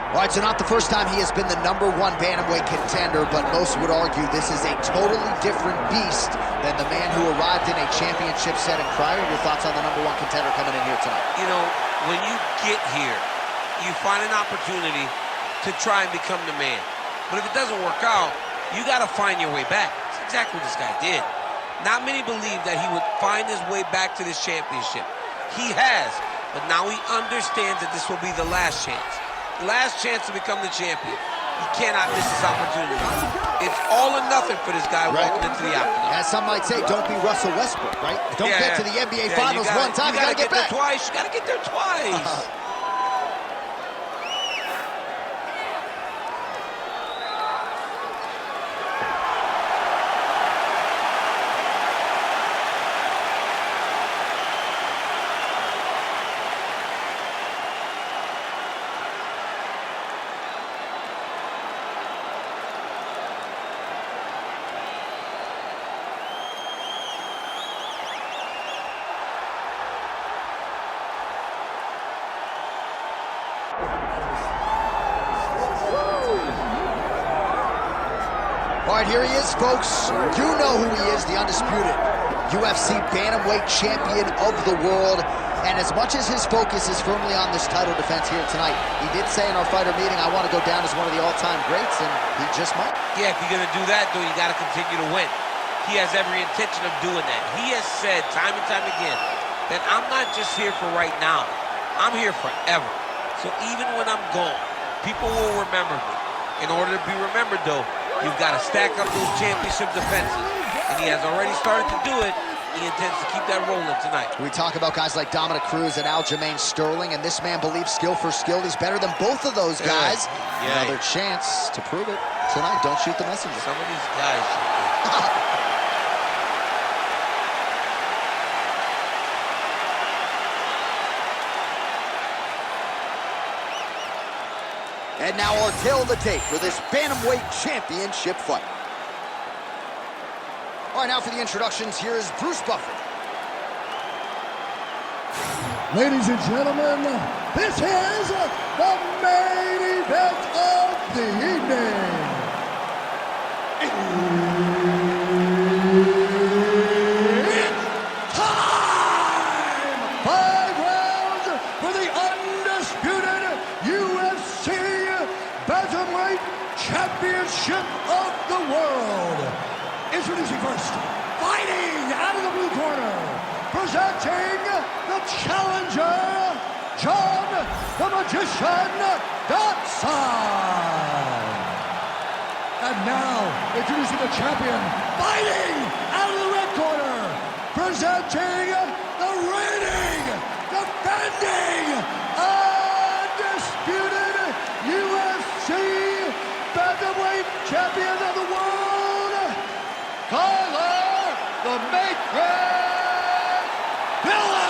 All right, so not the first time he has been the #1 bantamweight contender, but most would argue this is a totally different beast than the man who arrived in a championship setting prior. Your thoughts on the #1 contender coming in here tonight? You know, when you get here, you find an opportunity to try and become the man. But if it doesn't work out, you got to find your way back. That's exactly what this guy did. Not many believe that he would find his way back to this championship. He has, but now he understands that this will be the last chance. Last chance to become the champion. He cannot miss this opportunity. It's all or nothing for this guy walking into the octagon. As some might say, don't be Russell Westbrook, right? Don't get to the NBA Finals one time, you gotta get back. There twice. You gotta get there twice. All right, here he is, folks. You know who he is, the undisputed UFC bantamweight champion of the world. And as much as his focus is firmly on this title defense here tonight, he did say in our fighter meeting, I want to go down as one of the all-time greats, and he just might. Yeah, if you're going to do that, though, you got to continue to win. He has every intention of doing that. He has said time and time again that I'm not just here for right now. I'm here forever. So even when I'm gone, people will remember me. In order to be remembered, though, you've got to stack up those championship defenses. And he has already started to do it. He intends to keep that rolling tonight. We talk about guys like Dominic Cruz and Aljamain Sterling, and this man believes skill for skill. He's better than both of those guys. Yeah. Another chance to prove it tonight. Don't shoot the messenger. Some of these guys should be. And now our tail of the tape for this bantamweight championship fight. All right, now for the introductions, here is Bruce Buffer. Ladies and gentlemen, this is the main event of the evening. It's time! 5 rounds for the undisputed UFC Bantamweight Championship of the world. Introducing first, fighting out of the blue corner, presenting the challenger, John the Magician Dodson. And now, introducing the champion, fighting out of the red corner, presenting the reigning, defending, undisputed UFC Bantamweight Champion of the world, Tyler the Matrix Phillips.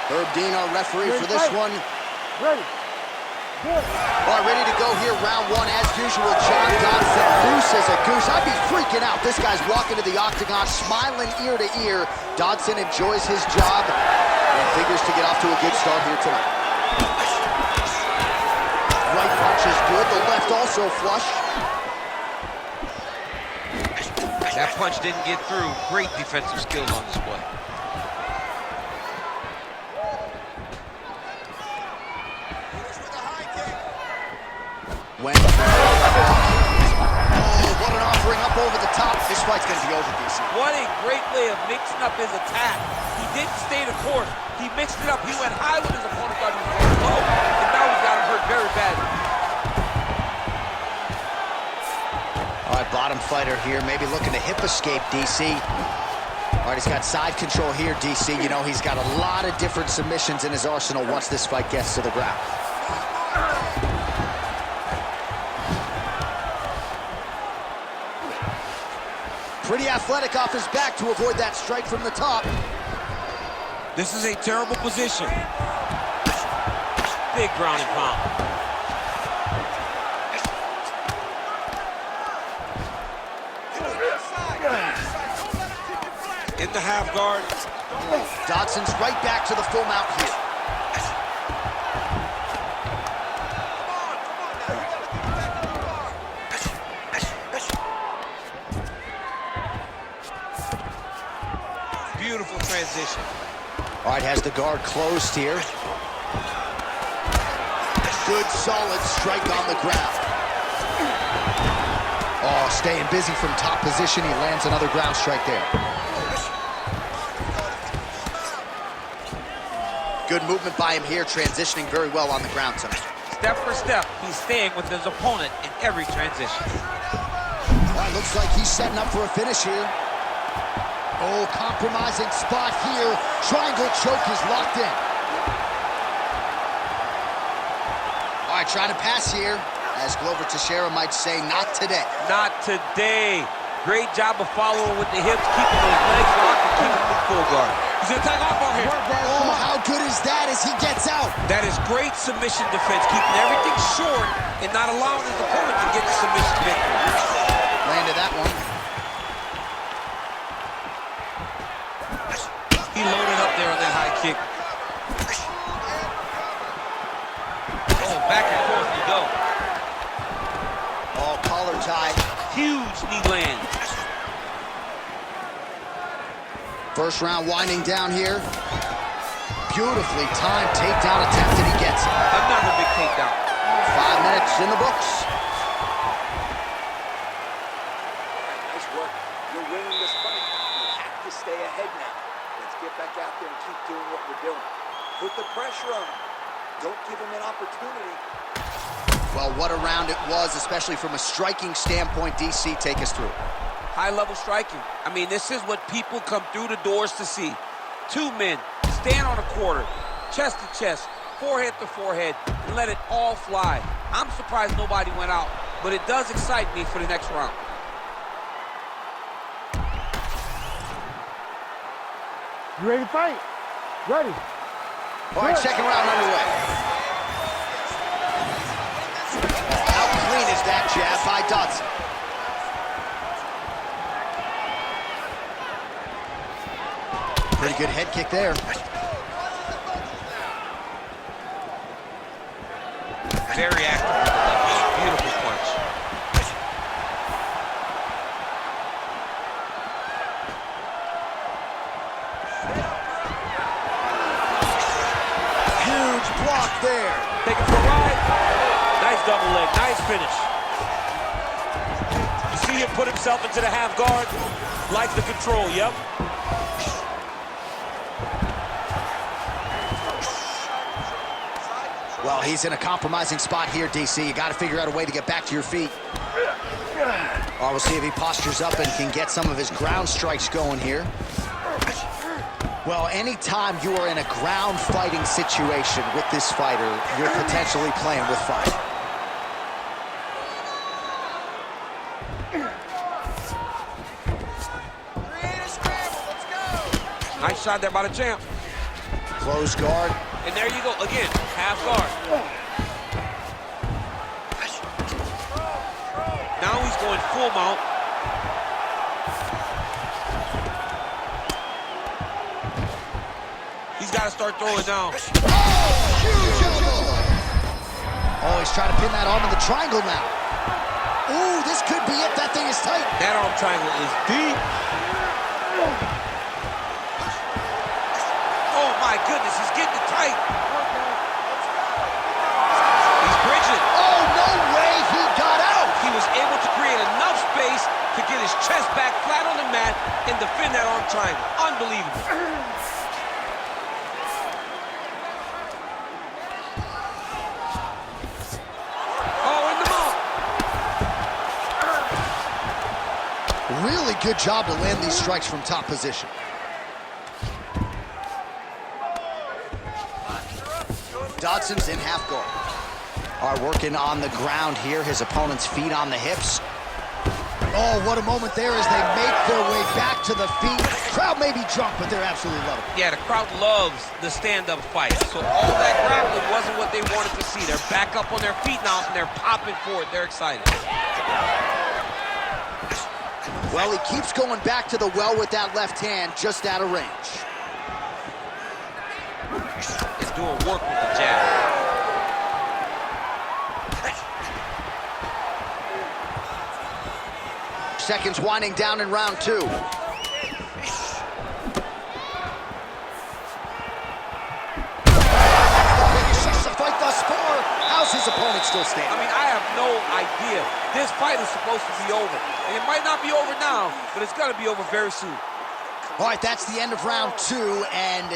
Herb Dean, our referee for this one. Ready. All right, ready to go here, round one. As usual, John Dodson, loose as a goose. I'd be freaking out. This guy's walking to the octagon, smiling ear to ear. Dodson enjoys his job and figures to get off to a good start here tonight. Right punch is good. The left also flush. That punch didn't get through. Great defensive skills on display. What an offering up over the top. This fight's going to be over, DC. What a great way of mixing up his attack. He didn't stay the course. He mixed it up. He went high when his opponent thought he was going low, and now he's got him hurt very badly. All right, bottom fighter here, maybe looking to hip escape, DC. All right, he's got side control here, DC. You know, he's got a lot of different submissions in his arsenal once this fight gets to the ground. Pretty athletic off his back to avoid that strike from the top. This is a terrible position. Big ground and pound. In the half guard. Dodson's right back to the full mount here. transition. All right, has the guard closed here. Good, solid strike on the ground. Oh, staying busy from top position. He lands another ground strike there. Good movement by him here, transitioning very well on the ground tonight. Step for step, he's staying with his opponent in every transition. All right, looks like he's setting up for a finish here. Oh, compromising spot here. Triangle choke is locked in. All right, trying to pass here. As Glover Teixeira might say, not today. Not today. Great job of following with the hips, keeping those legs locked and keeping them full guard. He's gonna take off on here. Oh, how good is that as he gets out? That is great submission defense, keeping everything short and not allowing his opponent to get the submission victory. Landed that one. He loaded up there on that high kick. Oh, back and forth you go. Oh, collar tie. Huge knee land. First round winding down here. Beautifully timed takedown attempt, and he gets it. Another big takedown. 5 minutes in the books. Nice work. You're winning this fight. You have to stay ahead now. Let's get back out there and keep doing what we're doing. Put the pressure on him. Don't give him an opportunity. Well, what a round it was, especially from a striking standpoint. DC, take us through. High-level striking. I mean, this is what people come through the doors to see. Two men stand on a quarter, chest to chest, forehead to forehead, and let it all fly. I'm surprised nobody went out, but it does excite me for the next round. You ready to fight? Ready. All right, second round underway. How clean is that jab by Dodson? Pretty good head kick there. Very active with the left hand. Beautiful punch. Huge block there. Take it for a ride. Nice double leg. Nice finish. You see him put himself into the half guard. Like the control, yep. Well, he's in a compromising spot here, DC. You got to figure out a way to get back to your feet. Oh, we'll see if he postures up and can get some of his ground strikes going here. Well, anytime you are in a ground fighting situation with this fighter, you're potentially playing with fire. Nice shot there by the champ. Close guard. And there you go, again, half guard. Now he's going full mount. He's got to start throwing down. Oh, huge elbow! Oh, he's trying to pin that arm in the triangle now. Ooh, this could be it. That thing is tight. That arm triangle is deep. Oh my goodness, he's getting it tight. He's bridging. Oh, no way he got out. He was able to create enough space to get his chest back flat on the mat and defend that arm triangle. Unbelievable. Oh, in the mount. Really good job to land these strikes from top position. Dodson's in half guard. Are working on the ground here. His opponent's feet on the hips. Oh, what a moment there as they make their way back to the feet. Crowd may be drunk, but they're absolutely loving it. Yeah, the crowd loves the stand-up fight. So all that grappling wasn't what they wanted to see. They're back up on their feet now, and they're popping forward. They're excited. Well, he keeps going back to the well with that left hand, just out of range. Is doing work with the jab. Seconds winding down in round two. how's his opponent still standing? I mean, I have no idea. This fight is supposed to be over. And it might not be over now, but it's going to be over very soon. All right, that's the end of round 2, and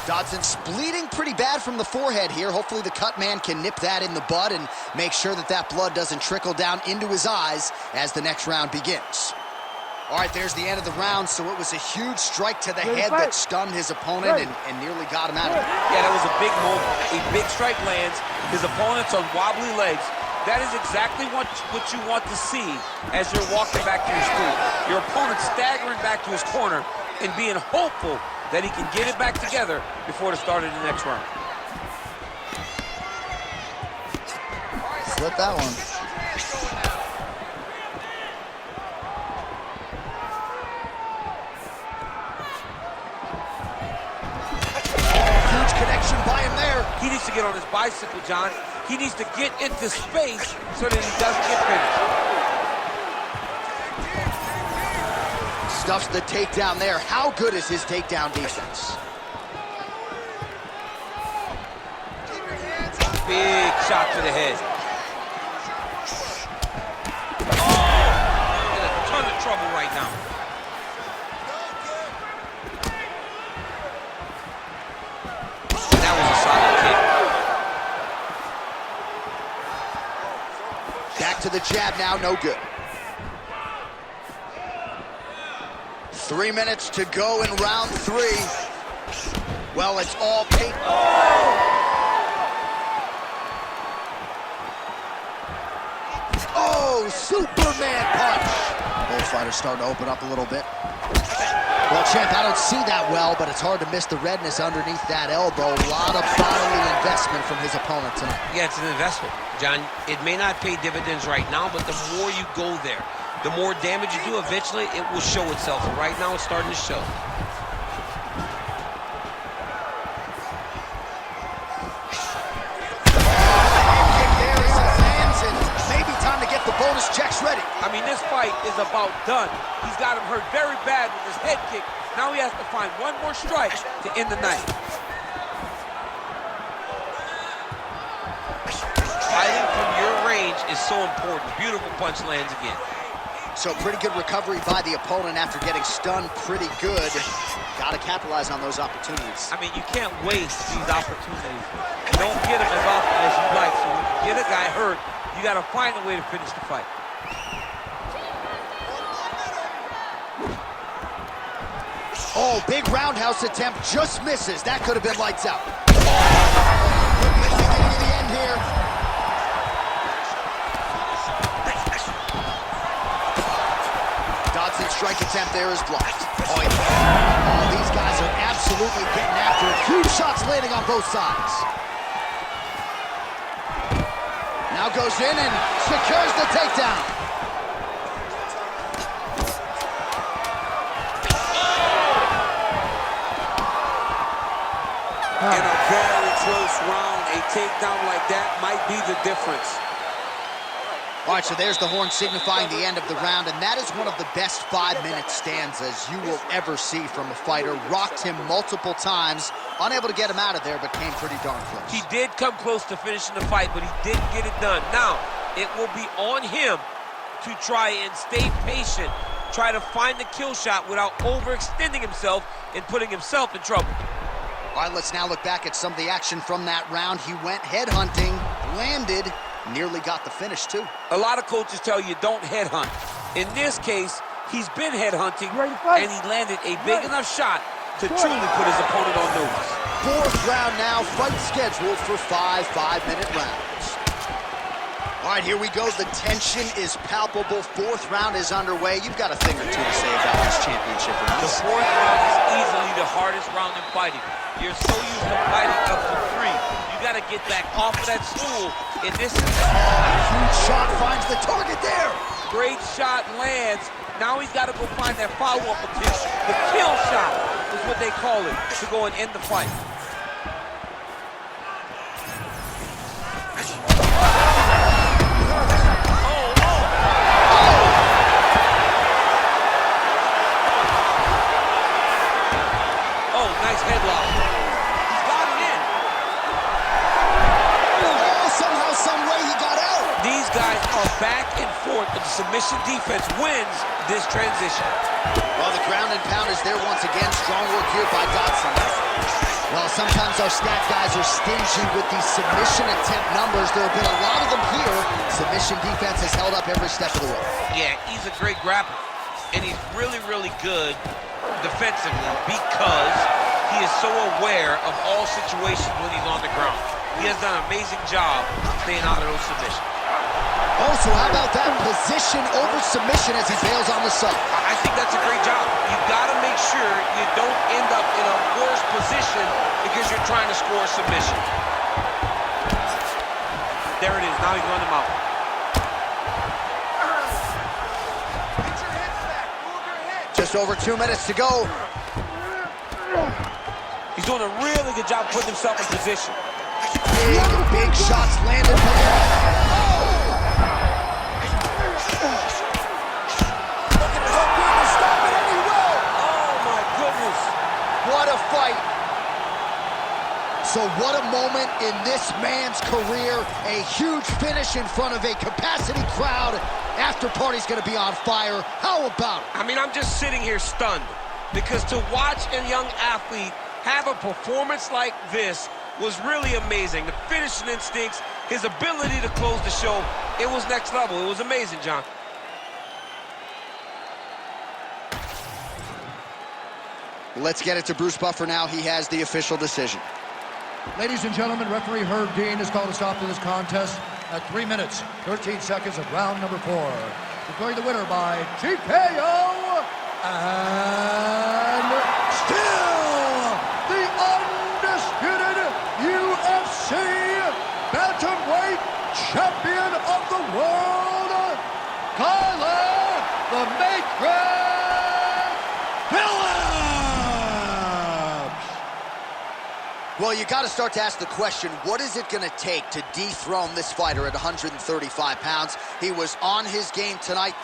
Dodson's bleeding pretty bad from the forehead here. Hopefully the cut man can nip that in the bud and make sure that that blood doesn't trickle down into his eyes as the next round begins. All right, there's the end of the round, so it was a huge strike to the head that stunned his opponent and nearly got him out of it. Yeah, that was a big moment. A big strike lands. His opponent's on wobbly legs. That is exactly what you want to see as you're walking back to your stool. Your opponent staggering back to his corner and being hopeful that he can get it back together before the start of the next round. Slip that one. Huge connection by him there. He needs to get on his bicycle, John. He needs to get into space so that he doesn't get finished. Stuffs the takedown there. How good is his takedown defense? Big shot to the head. Oh! In a ton of trouble right now. That was a solid kick. Back to the jab now, no good. 3 minutes to go in round 3. Well, it's all paid. Oh, Superman punch. Both fighters starting to open up a little bit. Well, champ, I don't see that well, but it's hard to miss the redness underneath that elbow. A lot of bodily investment from his opponent tonight. Yeah, it's an investment, John. It may not pay dividends right now, but the more you go there, the more damage you do, eventually it will show itself. And right now it's starting to show. Maybe time to get the bonus checks ready. I mean, this fight is about done. He's got him hurt very bad with his head kick. Now he has to find one more strike to end the night. Fighting from your range is so important. Beautiful punch lands again. So pretty good recovery by the opponent after getting stunned pretty good. Got to capitalize on those opportunities. I mean, you can't waste these opportunities. You don't get them as often as you like. So when you get a guy hurt, you got to find a way to finish the fight. Oh, big roundhouse attempt, just misses. That could have been lights out. Getting to the end here. Dodson's strike attempt there is blocked. Oh, these guys are absolutely getting after it. Huge shots landing on both sides. Now goes in and secures the takedown. In a very close round, a takedown like that might be the difference. All right, so there's the horn signifying the end of the round, and that is one of the best 5-minute stanzas you will ever see from a fighter. Rocked him multiple times, unable to get him out of there, but came pretty darn close. He did come close to finishing the fight, but he didn't get it done. Now, it will be on him to try and stay patient, try to find the kill shot without overextending himself and putting himself in trouble. All right, let's now look back at some of the action from that round. He went headhunting, landed, nearly got the finish, too. A lot of coaches tell you don't headhunt. In this case, he's been headhunting, and he landed a big enough shot to truly put his opponent on notice. 4th round now, fight scheduled for 5 5-minute rounds. All right, here we go. The tension is palpable. 4th round is underway. You've got a thing or two to say about this championship round. The 4th round is easily the hardest round in fighting. You're so used to fighting up to 3. You got to get back off of that stool. In this huge shot finds the target there. Great shot lands. Now he's got to go find that follow-up attempt. The kill shot is what they call it to go and end the fight. Nice headlock. He's got it in. Oh, somehow, some submission defense wins this transition. Well, the ground and pound is there once again. Strong work here by Dodson. Well, sometimes our stat guys are stingy with these submission attempt numbers. There have been a lot of them here. Submission defense has held up every step of the way. Yeah, he's a great grappler, and he's really, really good defensively because he is so aware of all situations when he's on the ground. He has done an amazing job staying out of those submissions. Oh, so how about that position over submission as he bails on the sub? I think that's a great job. You've got to make sure you don't end up in a worse position because you're trying to score a submission. There it is. Now he's running him out. Just over 2 minutes to go. He's doing a really good job putting himself in position. Big shots landed. What a fight. So what a moment in this man's career. A huge finish in front of a capacity crowd. After party's gonna be on fire. How about it? I mean, I'm just sitting here stunned because to watch a young athlete have a performance like this was really amazing. The finishing instincts, his ability to close the show, it was next level. It was amazing, John. Let's get it to Bruce Buffer now. He has the official decision. Ladies and gentlemen, referee Herb Dean has called a stop to this contest at 3 minutes, 13 seconds of round number 4. Declaring the winner by TKO and still the undisputed UFC bantamweight champion of the world, the Matrix Phillips! Well, you got to start to ask the question, what is it going to take to dethrone this fighter at 135 pounds? He was on his game tonight.